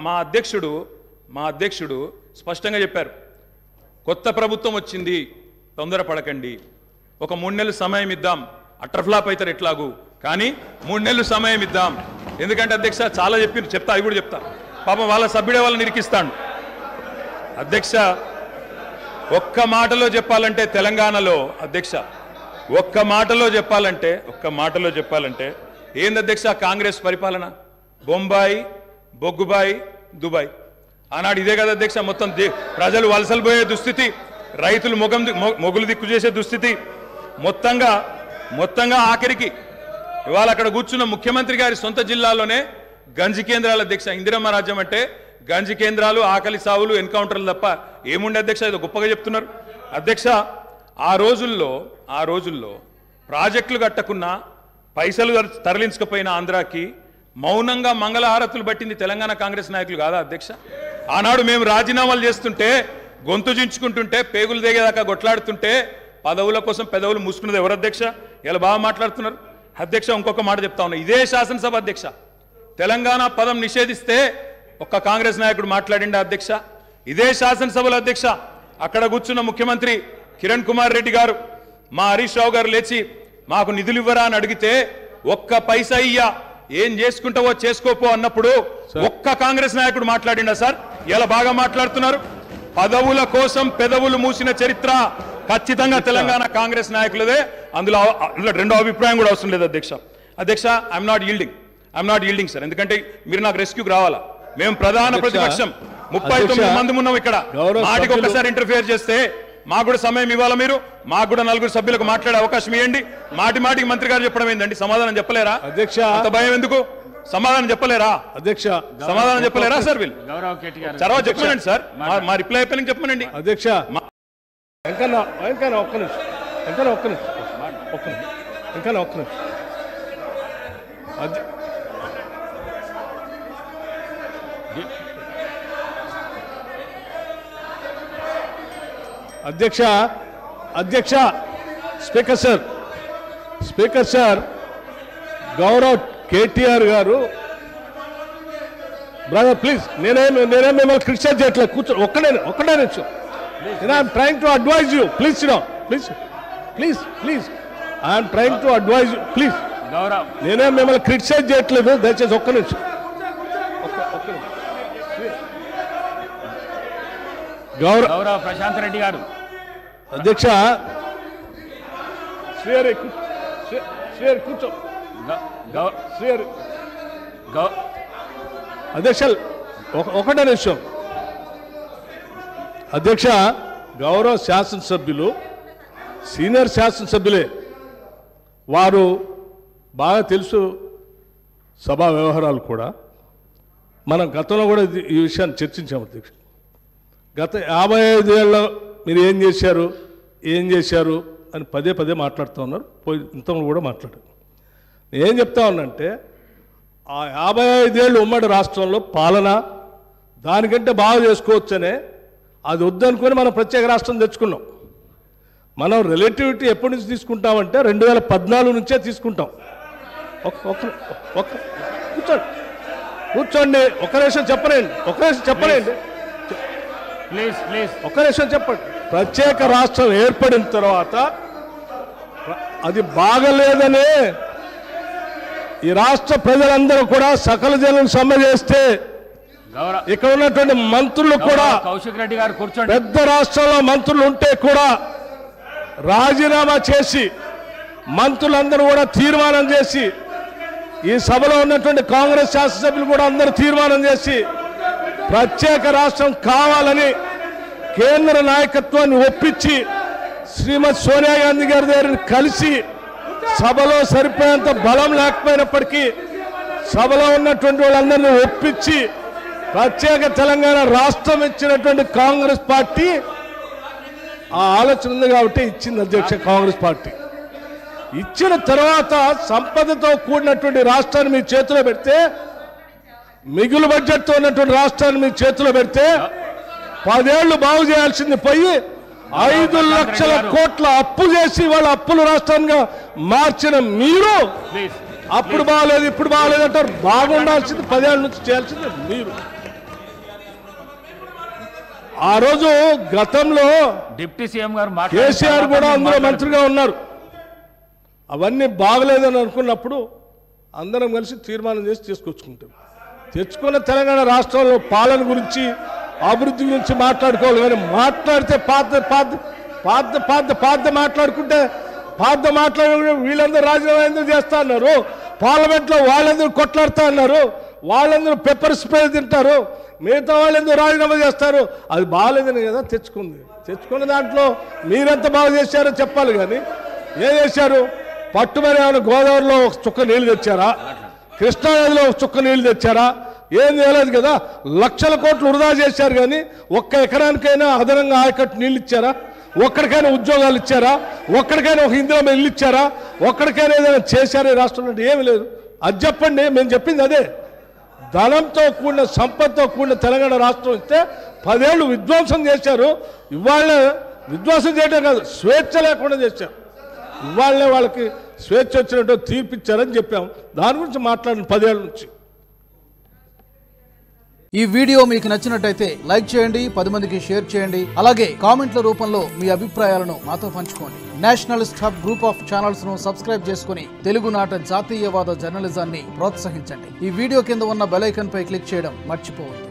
మా అధ్యక్షుడు స్పష్టంగా చెప్పారు, కొత్త ప్రభుత్వం వచ్చింది, తొందరపడకండి, ఒక 3 నెలలు సమయం ఇద్దాం, అట్రఫ్లాప్ అవుతారు ఎట్లాగూ, కానీ 3 నెలలు సమయం ఇద్దాం. ఎందుకంటే అధ్యక్ష చాలా చెప్తా, అవి కూడా చెప్తా, పాపం వాళ్ళ సభ్యుడే వాళ్ళని నిరికిస్తాడు. అధ్యక్ష ఒక్క మాటలో చెప్పాలంటే తెలంగాణలో అధ్యక్ష ఒక్క మాటలో చెప్పాలంటే ఏంది అధ్యక్ష కాంగ్రెస్ పరిపాలన? బొంబాయి, బొగ్గుబాయి, దుబాయ్. ఆనాడు ఇదే కదా అధ్యక్ష, మొత్తం ప్రజలు వలసలు పోయే దుస్థితి, రైతులు మొగులు దిక్కు చేసే దుస్థితి, మొత్తంగా ఆఖరికి ఇవాళ అక్కడ కూర్చున్న ముఖ్యమంత్రి గారి సొంత జిల్లాలోనే గంజి కేంద్రాలు అధ్యక్ష. ఇందిరమ్మ రాజ్యం అంటే గంజి కేంద్రాలు, ఆకలి సావులు, ఎన్కౌంటర్లు తప్ప ఏముండే అధ్యక్ష? ఇది గొప్పగా చెప్తున్నారు అధ్యక్ష. ఆ రోజుల్లో ప్రాజెక్టులు కట్టకున్నా, పైసలు తరలించకపోయినా ఆంధ్రాకి మౌనంగా మంగళహారతులు పట్టింది తెలంగాణ కాంగ్రెస్ నాయకులు కాదా అధ్యక్ష? ఆనాడు మేము రాజీనామాలు చేస్తుంటే, గొంతు చించుకుంటుంటే, పేగులు దిగేదాకా కొట్లాడుతుంటే, పదవుల కోసం పెదవులు మూసుకున్నది ఎవరు అధ్యక్ష? ఇలా బాగా మాట్లాడుతున్నారు అధ్యక్ష. ఇంకొక మాట చెప్తా ఉన్నా, ఇదే శాసనసభ అధ్యక్ష, తెలంగాణ పదం నిషేధిస్తే ఒక్క కాంగ్రెస్ నాయకుడు మాట్లాడిండా అధ్యక్ష? ఇదే శాసనసభలో అధ్యక్ష అక్కడ కూర్చున్న ముఖ్యమంత్రి కిరణ్ కుమార్ రెడ్డి గారు, మా హరీష్ రావు గారు లేచి మాకు నిధులు ఇవ్వరా అని అడిగితే, ఒక్క పైసా ఇయ్యా, ఏం చేసుకుంటావో చేసుకోపో అన్నప్పుడు ఒక్క కాంగ్రెస్ నాయకుడు మాట్లాడిండా సార్? ఇలా బాగా మాట్లాడుతున్నారు. పదవుల కోసం పెదవులు మూసిన చరిత్ర ఖచ్చితంగా తెలంగాణ కాంగ్రెస్ నాయకులదే. అందులో రెండో అభిప్రాయం కూడా అవసరం లేదు అధ్యక్ష. ఐఎమ్ నాట్ ఈల్డింగ్ సార్, ఎందుకంటే మీరు నాకు రెస్క్యూకి రావాలా. మేము ప్రధాన ప్రతిపక్షం, 39 మంది ఉన్నాం ఇక్కడ. మాటికి ఒక్కసారి ఇంటర్ఫియర్ చేస్తే మాకు కూడా సమయం ఇవ్వాలా, మీరు మాకు కూడా 4 సభ్యులకు మాట్లాడే అవకాశం ఇవ్వండి. మాటికి మంత్రి గారు చెప్పడం ఏందండి? సమాధానం చెప్పలేరా అధ్యక్ష? అంత భయం ఎందుకు? సమాధానం చెప్పలేరా అధ్యక్ష? సమాధానం చెప్పలేరా సార్? వీళ్ళు తర్వాత చెప్పమనండి సార్, మా రిప్లై అయిపోయిన చెప్పమనండి అధ్యక్ష. అధ్యక్ష స్పీకర్ సార్ గౌరవ్ కేటీఆర్ గారు, బ్రదర్ ప్లీజ్, నేనేం మిమ్మల్ని క్రిటిసైజ్ చేయట్లేదు, కూర్చో, ఒక్కడే నిమిషం. I'm trying to advise you, please I'm trying to advise you, please. నేనేం మిమ్మల్ని క్రిటిసైజ్ చేయట్లేదు, దయచేసి ఒక్క నిమిషం. గౌరవ ప్రశాంత్ రెడ్డి గారు అధ్యక్ష, కూర్చో అధ్యక్ష, ఒకటే నిమిషం అధ్యక్ష. గౌరవ శాసనసభ్యులు, సీనియర్ శాసనసభ్యులే, వారు బాగా తెలుసు సభా వ్యవహారాలు కూడా. మనం గతంలో కూడా ఈ విషయాన్ని చర్చించాము అధ్యక్ష. గత 55 ఏళ్ళలో మీరు ఏం చేశారు అని పదే మాట్లాడుతూ ఉన్నారు. ఇంతలో కూడా మాట్లాడారు. నేనేం చెప్తా ఉన్నానంటే, ఆ 55 ఏళ్ళు ఉమ్మడి రాష్ట్రంలో పాలన దానికంటే బాగా చేసుకోవచ్చనే, అది వద్దనుకొని మనం ప్రత్యేక రాష్ట్రం తెచ్చుకున్నాం. మనం రిలేటివిటీ ఎప్పటి నుంచి తీసుకుంటామంటే 2014 నుంచే తీసుకుంటాం. కూర్చోండి, ఒక్క నిమిషం చెప్పనండి. ఒక్క నిమిషం చెప్పండి. ప్రత్యేక రాష్ట్రం ఏర్పడిన తర్వాత అది బాగలేదనే ఈ రాష్ట్ర ప్రజలందరూ కూడా సకల జనం సమ్మె చేస్తే, ఇక్కడ ఉన్నటువంటి మంత్రులు కూడా, కౌశిక్ రెడ్డి గారు కూర్చోండి, పెద్ద రాష్ట్రంలో మంత్రులు ఉంటే కూడా రాజీనామా చేసి, మంత్రులందరూ కూడా తీర్మానం చేసి, ఈ సభలో ఉన్నటువంటి కాంగ్రెస్ శాసనసభ్యులు కూడా అందరూ తీర్మానం చేసి ప్రత్యేక రాష్ట్రం కావాలని కేంద్ర నాయకత్వాన్ని ఒప్పించి, శ్రీమతి సోనియా గాంధీ గారి దగ్గర కలిసి, సభలో సరిపోయేంత బలం లేకపోయినప్పటికీ సభలో ఉన్నటువంటి వాళ్ళందరినీ ఒప్పించి ప్రత్యేక తెలంగాణ రాష్ట్రం ఇచ్చినటువంటి కాంగ్రెస్ పార్టీ ఆ ఆలోచన ఉంది కాబట్టి ఇచ్చింది అధ్యక్ష. కాంగ్రెస్ పార్టీ ఇచ్చిన తర్వాత సంపదతో కూడినటువంటి రాష్ట్రాన్ని మీ చేతిలో పెడితే, మిగులు బడ్జెట్తో ఉన్నటువంటి రాష్ట్రాన్ని మీ చేతిలో పెడితే 10 ఏళ్లు బాగు చేయాల్సింది పోయి 5 లక్షల కోట్ల అప్పు చేసి వాళ్ళ అప్పులు రాష్ట్రంగా మార్చిన మీరు అప్పుడు బాగలేదు ఇప్పుడు బాగలేదు అంటారు. బాగుండాల్సింది 10 ఏళ్ళ నుంచి చేయాల్సింది మీరు. ఆ రోజు గతంలో డిప్యూటీ సీఎం గారు కేసీఆర్ కూడా అందులో మంత్రిగా ఉన్నారు. అవన్నీ బాగలేదని అనుకున్నప్పుడు అందరం కలిసి తీర్మానం చేసి తీసుకొచ్చుకుంటాం. తెచ్చుకున్న తెలంగాణ రాష్ట్రంలో పాలన గురించి అభివృద్ధి గురించి మాట్లాడుకోవాలి. కానీ మాట్లాడితే పాత మాట్లాడుకుంటే వీళ్ళందరూ రాజీనామా ఎందుకు చేస్తా అన్నారు, పార్లమెంట్లో వాళ్ళందరూ కొట్లాడుతా అన్నారు, వాళ్ళందరూ పెప్పర్ స్ప్రే తింటారు, మిగతా వాళ్ళు ఎందుకు రాజీనామా చేస్తారు, అది బాగాలేదని కదా తెచ్చుకున్న దాంట్లో మీరెంత బాగా చేశారో చెప్పాలి. కానీ ఏం చేశారు? పట్టుమని ఏమైనా గోదావరిలో ఒక చుక్క నీళ్లు తెచ్చారా, కృష్ణానదిలో ఒక చుక్క నీళ్లు తెచ్చారా? ఏం చేయలేదు కదా. లక్షల కోట్లు వృధా చేశారు. కానీ ఒక్క ఎకరానికైనా అదనంగా ఆయకట్టు నీళ్ళు ఇచ్చారా? ఒక్కడికైనా ఉద్యోగాలు ఇచ్చారా? ఒక్కడికైనా ఒక ఇందిరా ఇల్లు ఇచ్చారా? ఒక్కడికైనా ఏదైనా చేశారా ఈ రాష్ట్రంలో? ఏమి లేదు. అది చెప్పండి. మేము చెప్పింది అదే. ధనంతో కూడిన సంపదతో కూడిన తెలంగాణ రాష్ట్రం ఇస్తే 10 ఏళ్ళు విధ్వంసం చేశారు. ఇవాళ విధ్వంసం చేయడం కాదు, స్వేచ్ఛ లేకుండా చేశారు. ఇవాళనే వాళ్ళకి స్వేచ్ఛ వచ్చినట్టు తీర్పిచ్చారని చెప్పాం. దాని గురించి మాట్లాడిన 10 ఏళ్ళ నుంచి. ఈ వీడియో మీకు నచ్చినట్టయితే లైక్ చేయండి, 10 మందికి షేర్ చేయండి. అలాగే కామెంట్ల రూపంలో మీ అభిప్రాయాలను మాతో పంచుకోండి. Nationalist hub group of channels ను సబ్స్క్రైబ్ చేసుకుని తెలుగునాట జాతీయవాద జర్నలిజాన్ని ప్రోత్సహించండి. ఈ వీడియో కింద ఉన్న బెల్ ఐకాన్ పై క్లిక్ చేయడం మర్చిపోవద్దు.